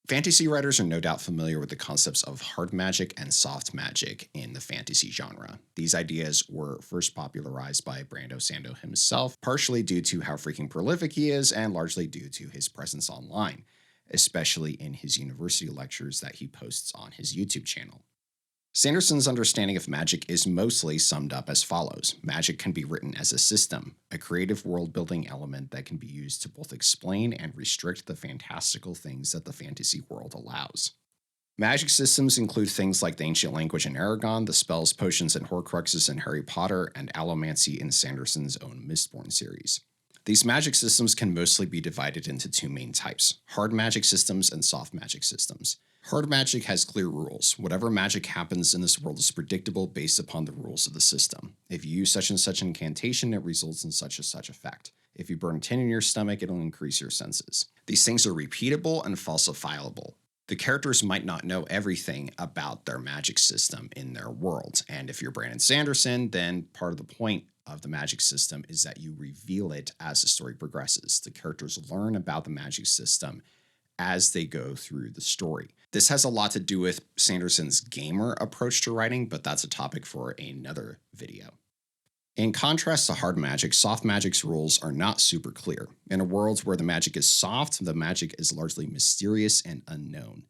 Fantasy writers are no doubt familiar with the concepts of hard magic and soft magic in the fantasy genre. These ideas were first popularized by Brandon Sanderson himself, partially due to how freaking prolific he is and largely due to his presence online, especially in his university lectures that he posts on his YouTube channel. Sanderson's understanding of magic is mostly summed up as follows. Magic can be written as a system, a creative world-building element that can be used to both explain and restrict the fantastical things that the fantasy world allows. Magic systems include things like the ancient language in Aragon, the spells, potions, and horcruxes in Harry Potter, and allomancy in Sanderson's own Mistborn series. These magic systems can mostly be divided into two main types, hard magic systems and soft magic systems. Hard magic has clear rules. Whatever magic happens in this world is predictable based upon the rules of the system. If you use such and such incantation, it results in such and such effect. If you burn tin in your stomach, it'll increase your senses. These things are repeatable and falsifiable. The characters might not know everything about their magic system in their world, and if you're Brandon Sanderson, then part of the point of the magic system is that you reveal it as the story progresses. The characters learn about the magic system as they go through the story. This has a lot to do with Sanderson's gamer approach to writing, but that's a topic for another video. In contrast to hard magic, soft magic's rules are not super clear. In a world where the magic is soft, the magic is largely mysterious and unknown.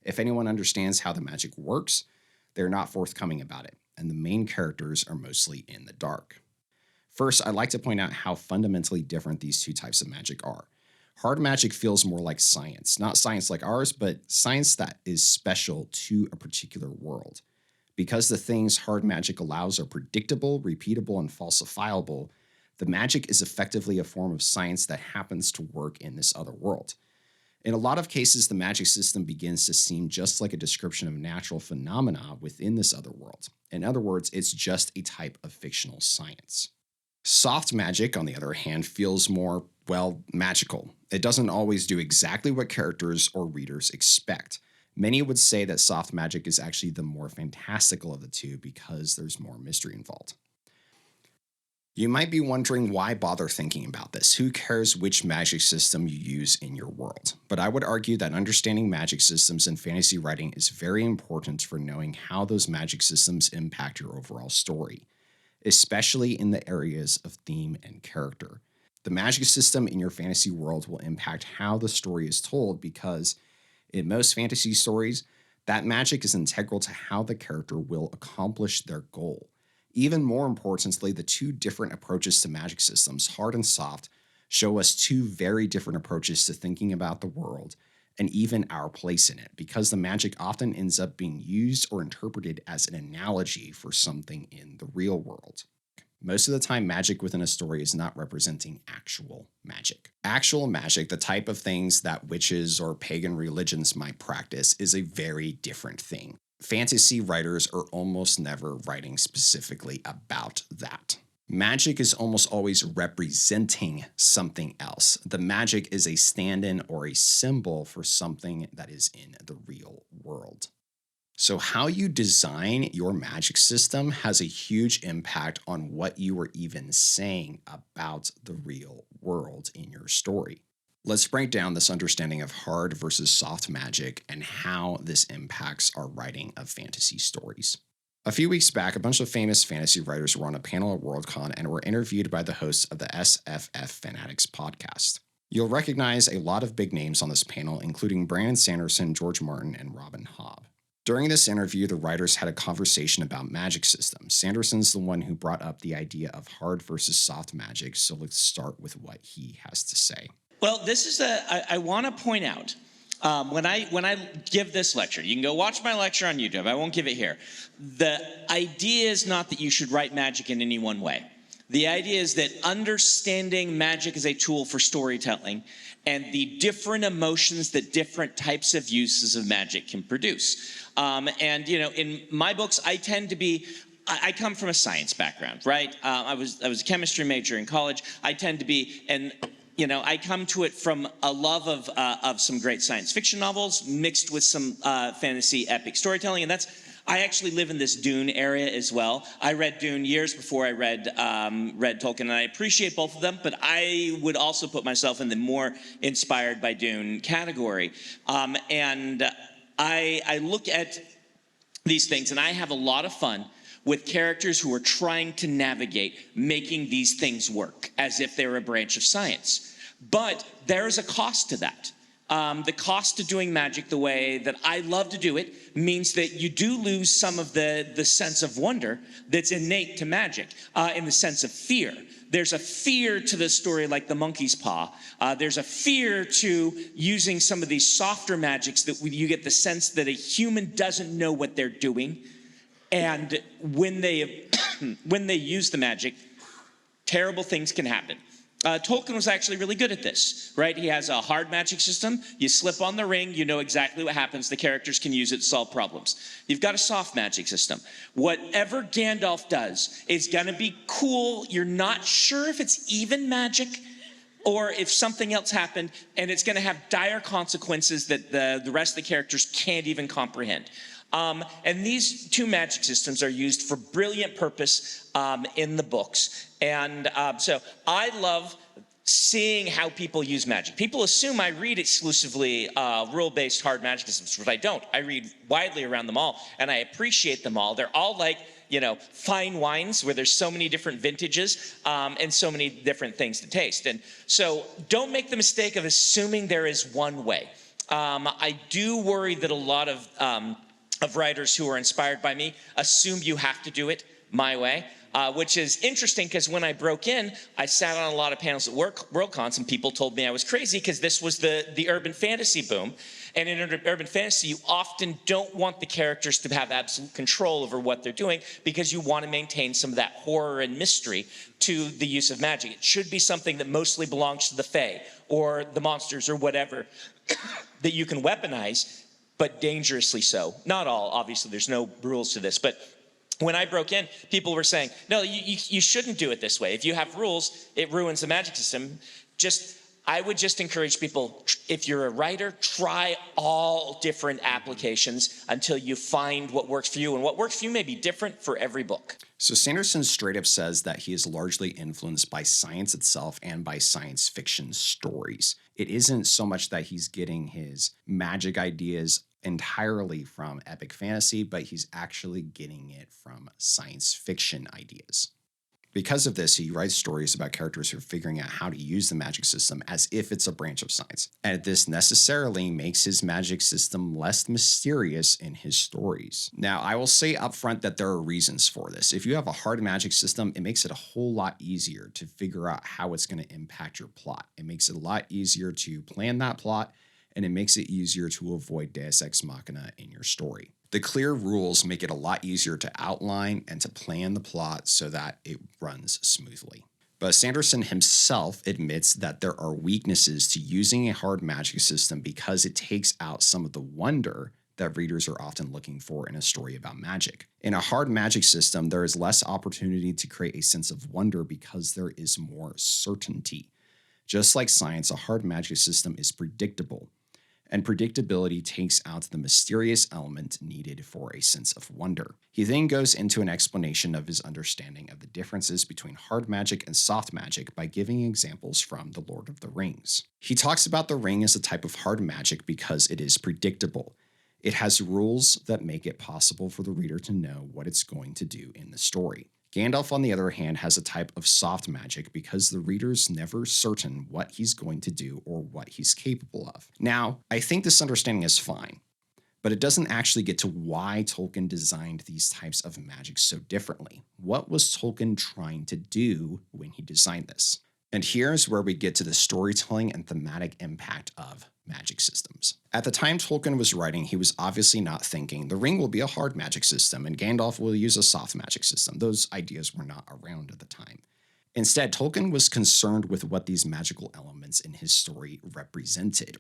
If anyone understands how the magic works, they're not forthcoming about it, and the main characters are mostly in the dark. First, I'd like to point out how fundamentally different these two types of magic are. Hard magic feels more like science, not science like ours, but science that is special to a particular world. Because the things hard magic allows are predictable, repeatable, and falsifiable, the magic is effectively a form of science that happens to work in this other world. In a lot of cases, the magic system begins to seem just like a description of natural phenomena within this other world. In other words, it's just a type of fictional science. Soft magic, on the other hand, feels more, well, magical. It doesn't always do exactly what characters or readers expect. Many would say that soft magic is actually the more fantastical of the two because there's more mystery involved. You might be wondering why bother thinking about this. Who cares which magic system you use in your world? But I would argue that understanding magic systems in fantasy writing is very important for knowing how those magic systems impact your overall story, especially in the areas of theme and character. The magic system in your fantasy world will impact how the story is told because in most fantasy stories, that magic is integral to how the character will accomplish their goal. Even more importantly, the two different approaches to magic systems, hard and soft, show us two very different approaches to thinking about the world and even our place in it, because the magic often ends up being used or interpreted as an analogy for something in the real world. Most of the time, magic within a story is not representing actual magic. Actual magic, the type of things that witches or pagan religions might practice, is a very different thing. Fantasy writers are almost never writing specifically about that. Magic is almost always representing something else. The magic is a stand-in or a symbol for something that is in the real world. So how you design your magic system has a huge impact on what you are even saying about the real world in your story. Let's break down this understanding of hard versus soft magic and how this impacts our writing of fantasy stories. A few weeks back, a bunch of famous fantasy writers were on a panel at Worldcon and were interviewed by the hosts of the SFF Fanatics podcast. You'll recognize a lot of big names on this panel, including Brandon Sanderson, George Martin, and Robin Hobb. During this interview, the writers had a conversation about magic systems. Sanderson's the one who brought up the idea of hard versus soft magic, so let's start with what he has to say. Well, this is I want to point out, when I give this lecture, you can go watch my lecture on YouTube, I won't give it here. The idea is not that you should write magic in any one way. The idea is that understanding magic is a tool for storytelling and the different emotions that different types of uses of magic can produce. And you know, in my books, I come from a science background, right? I was a chemistry major in college. I tend to be, and you know, I come to it from a love of some great science fiction novels mixed with some fantasy epic storytelling, and I actually live in this Dune area as well. I read Dune years before I read Tolkien, and I appreciate both of them, but I would also put myself in the more inspired by Dune category. And I look at these things, and I have a lot of fun with characters who are trying to navigate making these things work as if they were a branch of science. But there's a cost to that. The cost to doing magic the way that I love to do it means that you do lose some of the sense of wonder that's innate to magic, in the sense of fear. There's a fear to the story like the monkey's paw. There's a fear to using some of these softer magics that you get the sense that a human doesn't know what they're doing. And when they use the magic, terrible things can happen. Tolkien was actually really good at this, right? He has a hard magic system. You slip on the ring, you know exactly what happens. The characters can use it to solve problems. You've got a soft magic system. Whatever Gandalf does is going to be cool. You're not sure if it's even magic or if something else happened, and it's going to have dire consequences that the rest of the characters can't even comprehend. And these two magic systems are used for brilliant purpose in the books. And so I love seeing how people use magic. People assume I read exclusively rule-based hard magic systems, but I don't. I read widely around them all, and I appreciate them all. They're all like, fine wines where there's so many different vintages and so many different things to taste. And so don't make the mistake of assuming there is one way. I do worry that a lot of writers who are inspired by me assume you have to do it my way, which is interesting because when I broke in, I sat on a lot of panels at Worldcons and people told me I was crazy because this was the urban fantasy boom. And in urban fantasy, you often don't want the characters to have absolute control over what they're doing because you want to maintain some of that horror and mystery to the use of magic. It should be something that mostly belongs to the Fae or the monsters or whatever that you can weaponize, but dangerously so. Not all, obviously, there's no rules to this, but when I broke in, people were saying, no, you shouldn't do it this way. If you have rules, it ruins the magic system. I would just encourage people, if you're a writer, try all different applications until you find what works for you. And what works for you may be different for every book. So Sanderson straight up says that he is largely influenced by science itself and by science fiction stories. It isn't so much that he's getting his magic ideas entirely from epic fantasy, but he's actually getting it from science fiction ideas. Because of this, he writes stories about characters who are figuring out how to use the magic system as if it's a branch of science. And this necessarily makes his magic system less mysterious in his stories. Now, I will say up front that there are reasons for this. If you have a hard magic system, it makes it a whole lot easier to figure out how it's going to impact your plot. It makes it a lot easier to plan that plot, and it makes it easier to avoid Deus Ex Machina in your story. The clear rules make it a lot easier to outline and to plan the plot so that it runs smoothly. But Sanderson himself admits that there are weaknesses to using a hard magic system because it takes out some of the wonder that readers are often looking for in a story about magic. In a hard magic system, there is less opportunity to create a sense of wonder because there is more certainty. Just like science, a hard magic system is predictable, and predictability takes out the mysterious element needed for a sense of wonder. He then goes into an explanation of his understanding of the differences between hard magic and soft magic by giving examples from The Lord of the Rings. He talks about the ring as a type of hard magic because it is predictable. It has rules that make it possible for the reader to know what it's going to do in the story. Gandalf, on the other hand, has a type of soft magic because the reader's never certain what he's going to do or what he's capable of. Now, I think this understanding is fine, but it doesn't actually get to why Tolkien designed these types of magic so differently. What was Tolkien trying to do when he designed this? And here's where we get to the storytelling and thematic impact of magic systems. At the time Tolkien was writing, he was obviously not thinking the ring will be a hard magic system and Gandalf will use a soft magic system. Those ideas were not around at the time. Instead, Tolkien was concerned with what these magical elements in his story represented,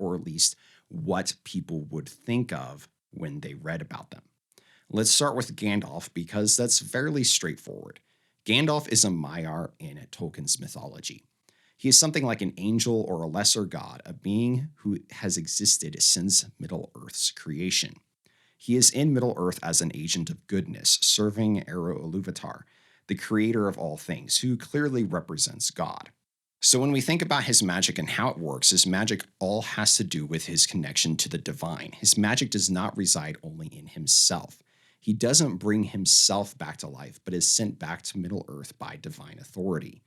or at least what people would think of when they read about them. Let's start with Gandalf because that's fairly straightforward. Gandalf is a Maiar in Tolkien's mythology. He is something like an angel or a lesser god, a being who has existed since Middle-earth's creation. He is in Middle-earth as an agent of goodness, serving Ero Iluvatar, the creator of all things, who clearly represents God. So when we think about his magic and how it works, his magic all has to do with his connection to the divine. His magic does not reside only in himself. He doesn't bring himself back to life, but is sent back to Middle-earth by divine authority.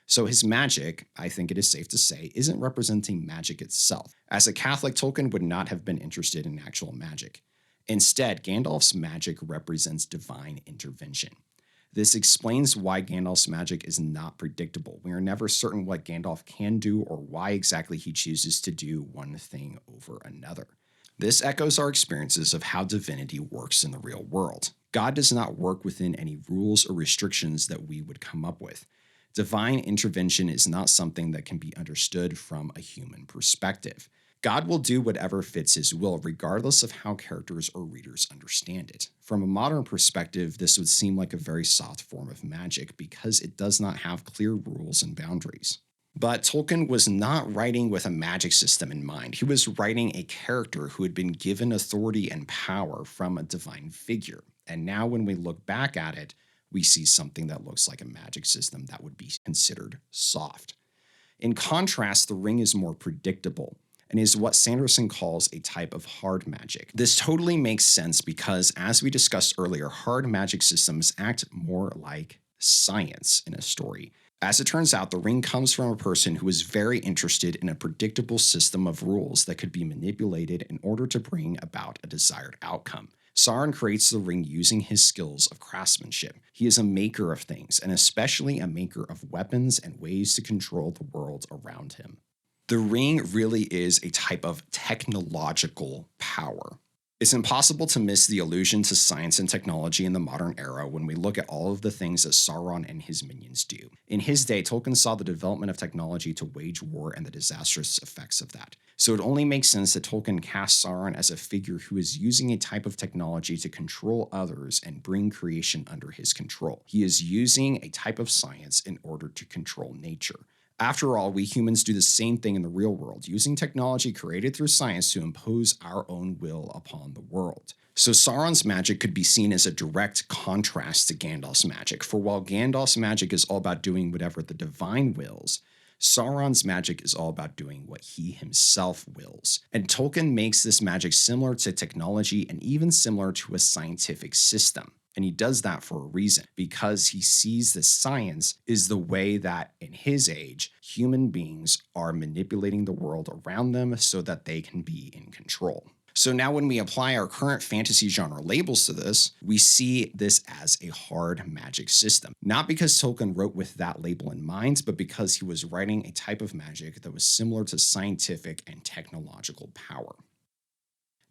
So his magic, I think it is safe to say, isn't representing magic itself. As a Catholic, Tolkien would not have been interested in actual magic. Instead, Gandalf's magic represents divine intervention. This explains why Gandalf's magic is not predictable. We are never certain what Gandalf can do or why exactly he chooses to do one thing over another. This echoes our experiences of how divinity works in the real world. God does not work within any rules or restrictions that we would come up with. Divine intervention is not something that can be understood from a human perspective. God will do whatever fits his will, regardless of how characters or readers understand it. From a modern perspective, this would seem like a very soft form of magic because it does not have clear rules and boundaries. But Tolkien was not writing with a magic system in mind. He was writing a character who had been given authority and power from a divine figure. And now when we look back at it, we see something that looks like a magic system that would be considered soft. In contrast, the ring is more predictable and is what Sanderson calls a type of hard magic. This totally makes sense because, as we discussed earlier, hard magic systems act more like science in a story. As it turns out, the ring comes from a person who is very interested in a predictable system of rules that could be manipulated in order to bring about a desired outcome. Sauron creates the ring using his skills of craftsmanship. He is a maker of things, and especially a maker of weapons and ways to control the world around him. The ring really is a type of technological power. It's impossible to miss the allusion to science and technology in the modern era when we look at all of the things that Sauron and his minions do. In his day, Tolkien saw the development of technology to wage war and the disastrous effects of that. So it only makes sense that Tolkien cast Sauron as a figure who is using a type of technology to control others and bring creation under his control. He is using a type of science in order to control nature. After all, we humans do the same thing in the real world, using technology created through science to impose our own will upon the world. So Sauron's magic could be seen as a direct contrast to Gandalf's magic, for while Gandalf's magic is all about doing whatever the divine wills, Sauron's magic is all about doing what he himself wills. And Tolkien makes this magic similar to technology and even similar to a scientific system. And he does that for a reason, because he sees that science is the way that, in his age, human beings are manipulating the world around them so that they can be in control. So now when we apply our current fantasy genre labels to this, we see this as a hard magic system. Not because Tolkien wrote with that label in mind, but because he was writing a type of magic that was similar to scientific and technological power.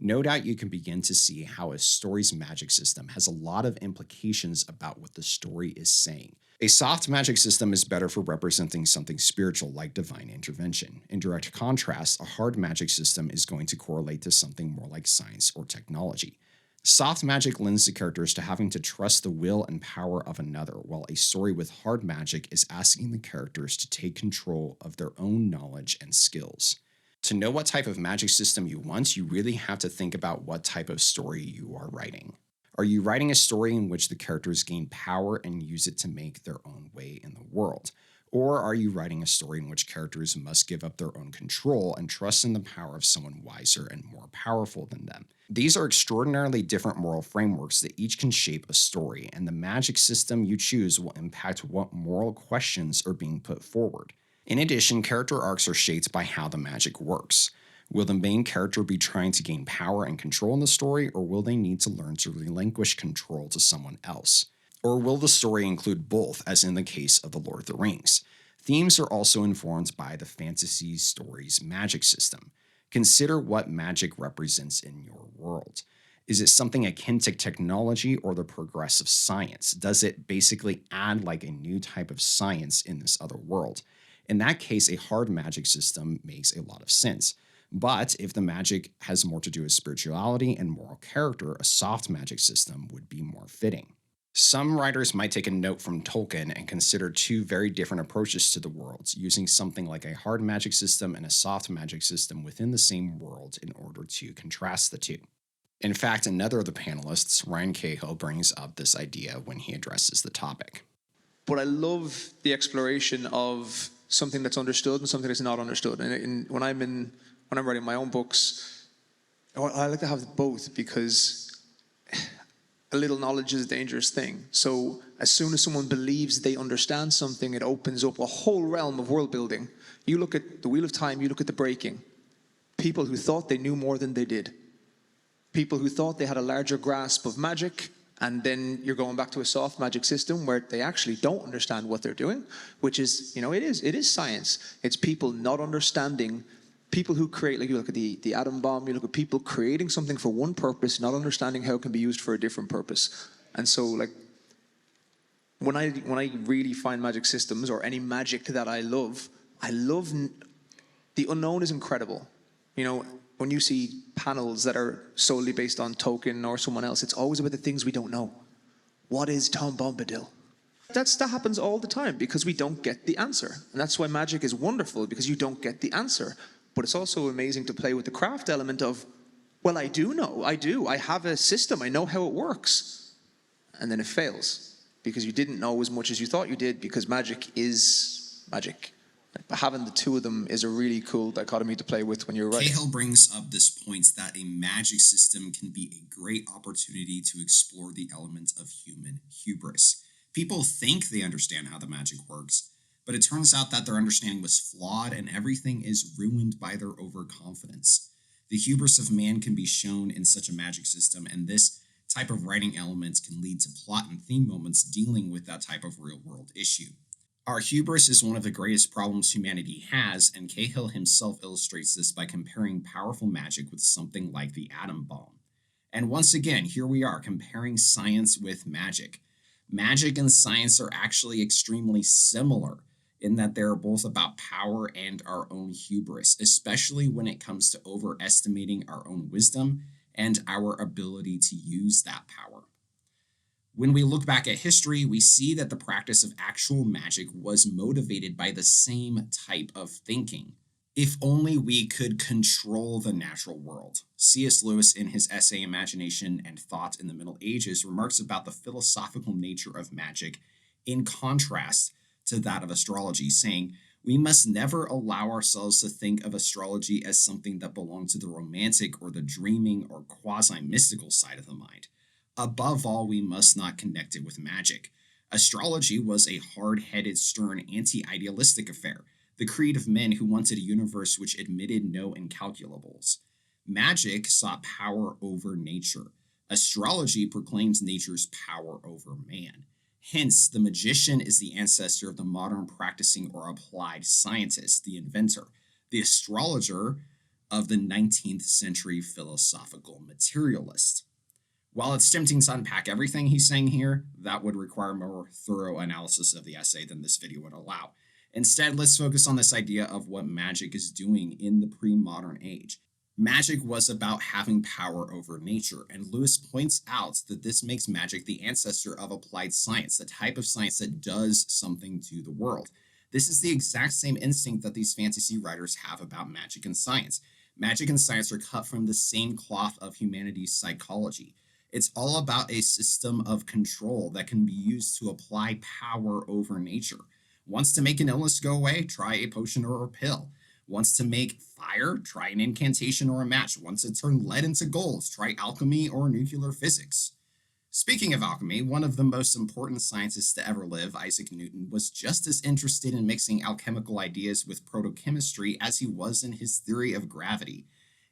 No doubt you can begin to see how a story's magic system has a lot of implications about what the story is saying. A soft magic system is better for representing something spiritual like divine intervention. In direct contrast, a hard magic system is going to correlate to something more like science or technology. Soft magic lends the characters to having to trust the will and power of another, while a story with hard magic is asking the characters to take control of their own knowledge and skills. To know what type of magic system you want, you really have to think about what type of story you are writing. Are you writing a story in which the characters gain power and use it to make their own way in the world? Or are you writing a story in which characters must give up their own control and trust in the power of someone wiser and more powerful than them? These are extraordinarily different moral frameworks that each can shape a story, and the magic system you choose will impact what moral questions are being put forward. In addition, character arcs are shaped by how the magic works. Will the main character be trying to gain power and control in the story, or will they need to learn to relinquish control to someone else? Or will the story include both, as in the case of The Lord of the Rings? Themes are also informed by the fantasy story's magic system. Consider what magic represents in your world. Is it something akin to technology or the progress of science? Does it basically add like a new type of science in this other world? In that case, a hard magic system makes a lot of sense. But if the magic has more to do with spirituality and moral character, a soft magic system would be more fitting. Some writers might take a note from Tolkien and consider two very different approaches to the worlds, using something like a hard magic system and a soft magic system within the same world in order to contrast the two. In fact, another of the panelists, Ryan Cahill, brings up this idea when he addresses the topic. But I love the exploration of something that's understood and something that's not understood. And when I'm writing my own books, I like to have both, because a little knowledge is a dangerous thing. So as soon as someone believes they understand something, it opens up a whole realm of world building. You look at the Wheel of Time, you look at the Breaking. People who thought they knew more than they did. People who thought they had a larger grasp of magic, and then you're going back to a soft magic system where they actually don't understand what they're doing, which is, it is science. It's people not understanding. People who create, like you look at the atom bomb, you look at people creating something for one purpose, not understanding how it can be used for a different purpose. And so, like, when I really find magic systems or any magic that I love the unknown is incredible. When you see panels that are solely based on Tolkien or someone else, it's always about the things we don't know. What is Tom Bombadil? That happens all the time because we don't get the answer. And that's why magic is wonderful, because you don't get the answer. But it's also amazing to play with the craft element of, well, I do know, I have a system, I know how it works. And then it fails because you didn't know as much as you thought you did, because magic is magic. But having the two of them is a really cool dichotomy to play with when you're writing. Cahill brings up this point that a magic system can be a great opportunity to explore the elements of human hubris. People think they understand how the magic works, but it turns out that their understanding was flawed and everything is ruined by their overconfidence. The hubris of man can be shown in such a magic system, and this type of writing elements can lead to plot and theme moments dealing with that type of real-world issue. Our hubris is one of the greatest problems humanity has, and Cahill himself illustrates this by comparing powerful magic with something like the atom bomb. And once again, here we are comparing science with magic. Magic and science are actually extremely similar in that they're both about power and our own hubris, especially when it comes to overestimating our own wisdom and our ability to use that power. When we look back at history, we see that the practice of actual magic was motivated by the same type of thinking. If only we could control the natural world. C.S. Lewis, in his essay Imagination and Thought in the Middle Ages, remarks about the philosophical nature of magic in contrast to that of astrology, saying, "We must never allow ourselves to think of astrology as something that belonged to the romantic or the dreaming or quasi-mystical side of the mind. Above all, we must not connect it with magic. Astrology was a hard-headed, stern, anti-idealistic affair, the creed of men who wanted a universe which admitted no incalculables. Magic sought power over nature. Astrology proclaims nature's power over man. Hence, the magician is the ancestor of the modern practicing or applied scientist, the inventor, the astrologer of the 19th century philosophical materialist." While it's tempting to unpack everything he's saying here, that would require more thorough analysis of the essay than this video would allow. Instead, let's focus on this idea of what magic is doing in the pre-modern age. Magic was about having power over nature, and Lewis points out that this makes magic the ancestor of applied science, the type of science that does something to the world. This is the exact same instinct that these fantasy writers have about magic and science. Magic and science are cut from the same cloth of humanity's psychology. It's all about a system of control that can be used to apply power over nature. Wants to make an illness go away? Try a potion or a pill. Wants to make fire? Try an incantation or a match. Wants to turn lead into gold? Try alchemy or nuclear physics. Speaking of alchemy, one of the most important scientists to ever live, Isaac Newton, was just as interested in mixing alchemical ideas with protochemistry as he was in his theory of gravity.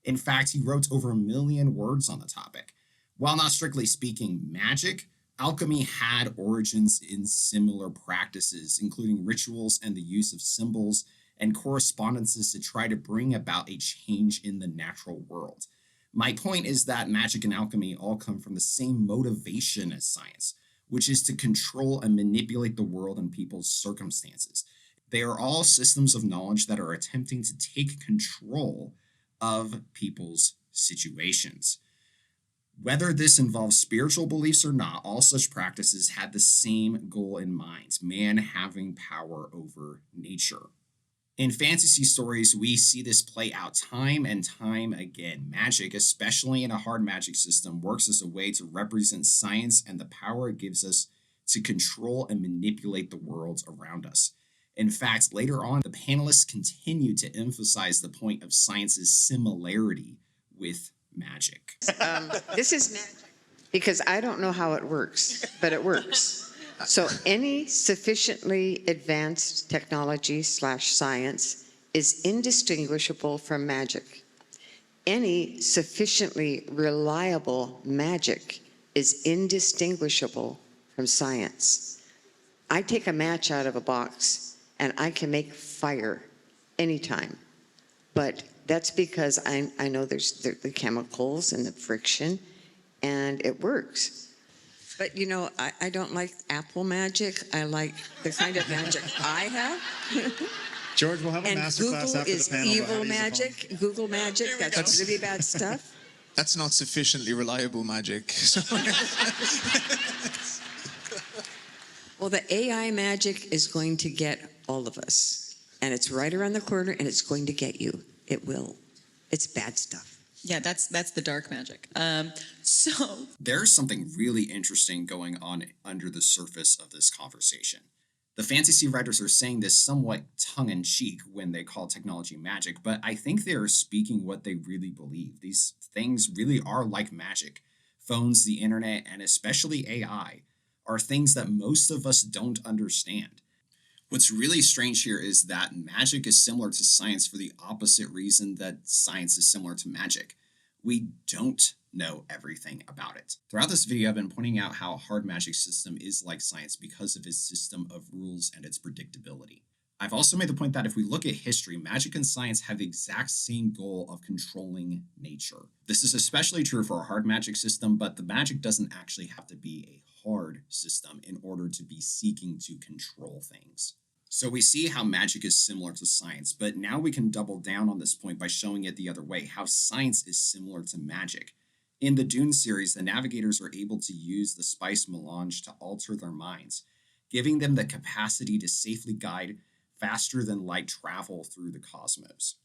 In fact, he wrote over 1 million words on the topic. While not strictly speaking magic, alchemy had origins in similar practices, including rituals and the use of symbols and correspondences to try to bring about a change in the natural world. My point is that magic and alchemy all come from the same motivation as science, which is to control and manipulate the world and people's circumstances. They are all systems of knowledge that are attempting to take control of people's situations. Whether this involves spiritual beliefs or not, all such practices had the same goal in mind: man having power over nature. In fantasy stories, we see this play out time and time again. Magic, especially in a hard magic system, works as a way to represent science and the power it gives us to control and manipulate the worlds around us. In fact, later on, the panelists continue to emphasize the point of science's similarity with magic. This is magic because I don't know how it works, but it works. So any sufficiently advanced technology / science is indistinguishable from magic. Any sufficiently reliable magic is indistinguishable from science. I take a match out of a box and I can make fire anytime. But that's because I know there's the chemicals and the friction, and it works. But, you know, I don't like Apple magic. I like the kind of magic I have. George, we'll have a And masterclass Google after the is panel. evil magic. Google magic, that's really bad stuff. That's not sufficiently reliable magic. So Well, the AI magic is going to get all of us. And it's right around the corner, and it's going to get you. It will. It's bad stuff. Yeah, that's the dark magic. So There's something really interesting going on under the surface of this conversation. The fantasy writers are saying this somewhat tongue-in-cheek when they call technology magic, but I think they are speaking what they really believe. These things really are like magic. Phones, the internet, and especially AI are things that most of us don't understand. What's really strange here is that magic is similar to science for the opposite reason that science is similar to magic. We don't know everything about it. Throughout this video, I've been pointing out how a hard magic system is like science because of its system of rules and its predictability. I've also made the point that if we look at history, magic and science have the exact same goal of controlling nature. This is especially true for a hard magic system, but the magic doesn't actually have to be a hard system in order to be seeking to control things. So we see how magic is similar to science, but now we can double down on this point by showing it the other way, how science is similar to magic. In the Dune series, the navigators are able to use the spice melange to alter their minds, giving them the capacity to safely guide faster than light travel through the cosmos.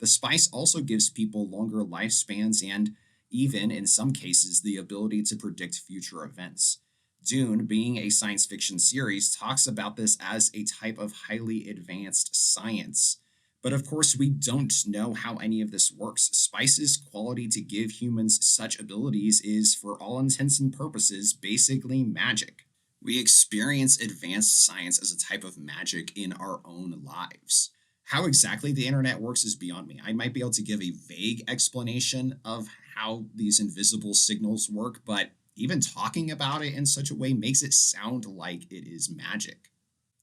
The spice also gives people longer lifespans and, even in some cases, the ability to predict future events. Dune, being a science fiction series, talks about this as a type of highly advanced science. But of course, we don't know how any of this works. Spice's quality to give humans such abilities is, for all intents and purposes, basically magic. We experience advanced science as a type of magic in our own lives. How exactly the internet works is beyond me. I might be able to give a vague explanation of how these invisible signals work, but even talking about it in such a way makes it sound like it is magic.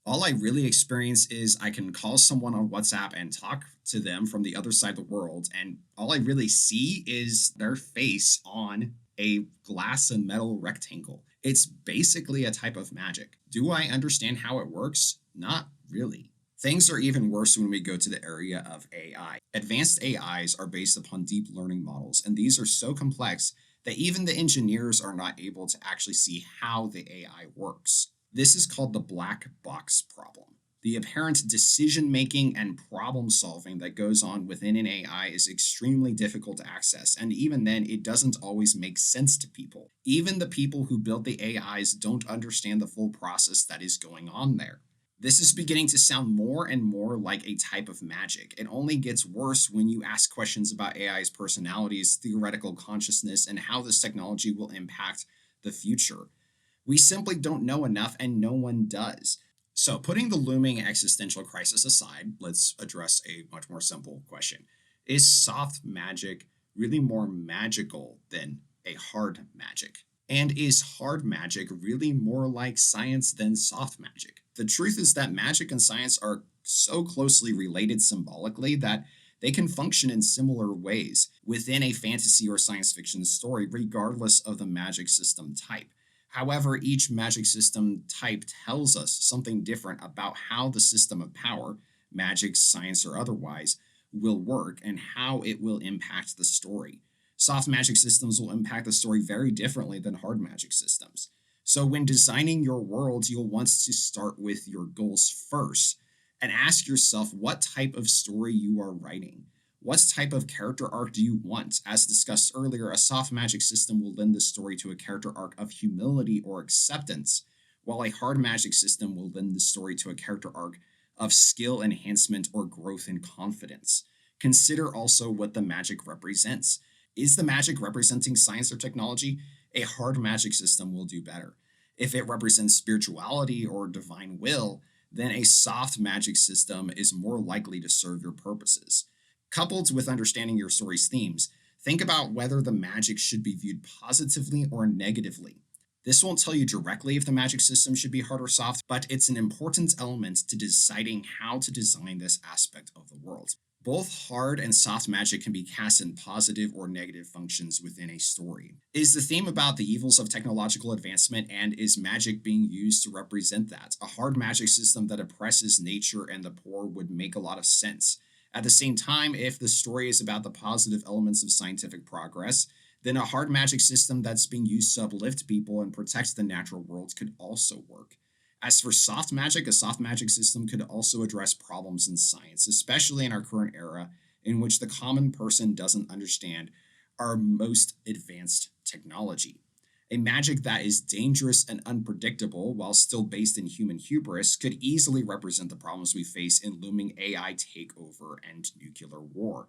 All I really experience is I can call someone on WhatsApp and talk to them from the other side of the world, and all I really see is their face on a glass and metal rectangle. It's basically a type of magic. Do I understand how it works? Not really. Things are even worse when we go to the area of AI. Advanced AIs are based upon deep learning models, and these are so complex that even the engineers are not able to actually see how the AI works. This is called the black box problem. The apparent decision-making and problem-solving that goes on within an AI is extremely difficult to access, and even then, it doesn't always make sense to people. Even the people who build the AIs don't understand the full process that is going on there. This is beginning to sound more and more like a type of magic. It only gets worse when you ask questions about AI's personalities, theoretical consciousness, and how this technology will impact the future. We simply don't know enough, and no one does. So, putting the looming existential crisis aside, let's address a much more simple question. Is soft magic really more magical than a hard magic? And is hard magic really more like science than soft magic? The truth is that magic and science are so closely related symbolically that they can function in similar ways within a fantasy or science fiction story, regardless of the magic system type. However, each magic system type tells us something different about how the system of power, magic, science, or otherwise, will work and how it will impact the story. Soft magic systems will impact the story very differently than hard magic systems. So when designing your world, you'll want to start with your goals first and ask yourself what type of story you are writing. What type of character arc do you want? As discussed earlier, a soft magic system will lend the story to a character arc of humility or acceptance, while a hard magic system will lend the story to a character arc of skill enhancement or growth and confidence. Consider also what the magic represents. Is the magic representing science or technology? A hard magic system will do better. If it represents spirituality or divine will, then a soft magic system is more likely to serve your purposes. Coupled with understanding your story's themes, think about whether the magic should be viewed positively or negatively. This won't tell you directly if the magic system should be hard or soft, but it's an important element to deciding how to design this aspect of the world. Both hard and soft magic can be cast in positive or negative functions within a story. Is the theme about the evils of technological advancement, and is magic being used to represent that? A hard magic system that oppresses nature and the poor would make a lot of sense. At the same time, if the story is about the positive elements of scientific progress, then a hard magic system that's being used to uplift people and protect the natural world could also work. As for soft magic, a soft magic system could also address problems in science, especially in our current era, in which the common person doesn't understand our most advanced technology. A magic that is dangerous and unpredictable, while still based in human hubris, could easily represent the problems we face in looming AI takeover and nuclear war.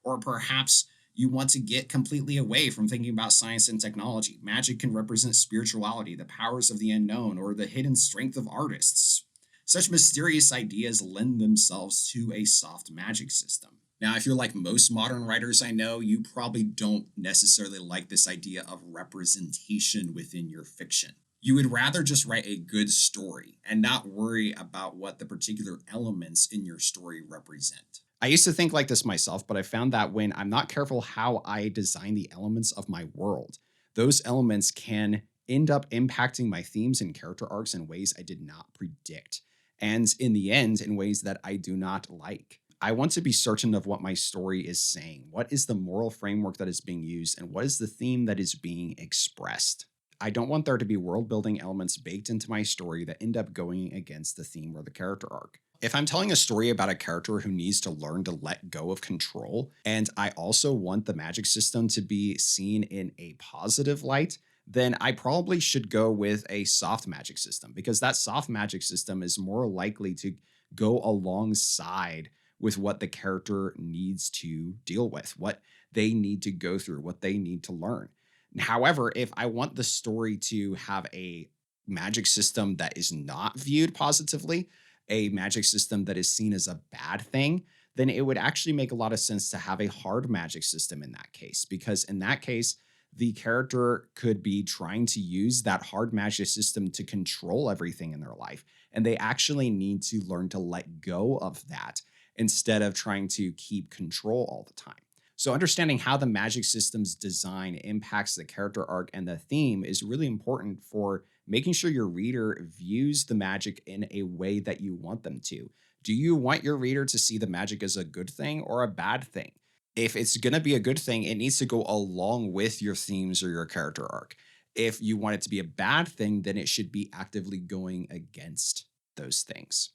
Or perhaps you want to get completely away from thinking about science and technology. Magic can represent spirituality, the powers of the unknown, or the hidden strength of artists. Such mysterious ideas lend themselves to a soft magic system. Now, if you're like most modern writers I know, you probably don't necessarily like this idea of representation within your fiction. You would rather just write a good story and not worry about what the particular elements in your story represent. I used to think like this myself, but I found that when I'm not careful how I design the elements of my world, those elements can end up impacting my themes and character arcs in ways I did not predict, and in the end, in ways that I do not like. I want to be certain of what my story is saying. What is the moral framework that is being used, and what is the theme that is being expressed? I don't want there to be world-building elements baked into my story that end up going against the theme or the character arc. If I'm telling a story about a character who needs to learn to let go of control, and I also want the magic system to be seen in a positive light, then I probably should go with a soft magic system, because that soft magic system is more likely to go alongside with what the character needs to deal with, what they need to go through, what they need to learn. However, if I want the story to have a magic system that is not viewed positively, a magic system that is seen as a bad thing, then it would actually make a lot of sense to have a hard magic system in that case, because in that case, the character could be trying to use that hard magic system to control everything in their life, and they actually need to learn to let go of that instead of trying to keep control all the time. So understanding how the magic system's design impacts the character arc and the theme is really important for making sure your reader views the magic in a way that you want them to. Do you want your reader to see the magic as a good thing or a bad thing? If it's going to be a good thing, it needs to go along with your themes or your character arc. If you want it to be a bad thing, then it should be actively going against those things.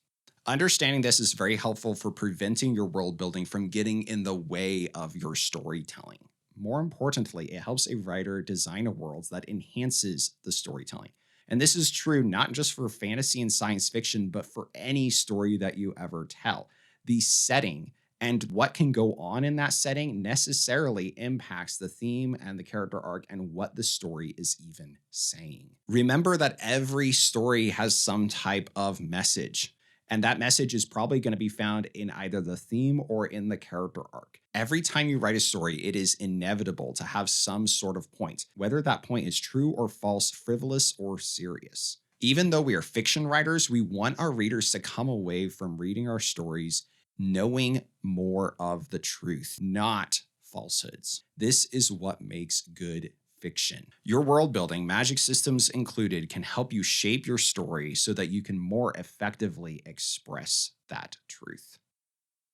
Understanding this is very helpful for preventing your world building from getting in the way of your storytelling. More importantly, it helps a writer design a world that enhances the storytelling. And this is true not just for fantasy and science fiction, but for any story that you ever tell. The setting and what can go on in that setting necessarily impacts the theme and the character arc and what the story is even saying. Remember that every story has some type of message. And that message is probably going to be found in either the theme or in the character arc. Every time you write a story, it is inevitable to have some sort of point, whether that point is true or false, frivolous or serious. Even though we are fiction writers, we want our readers to come away from reading our stories knowing more of the truth, not falsehoods. This is what makes good fiction. Your world building, magic systems included, can help you shape your story so that you can more effectively express that truth.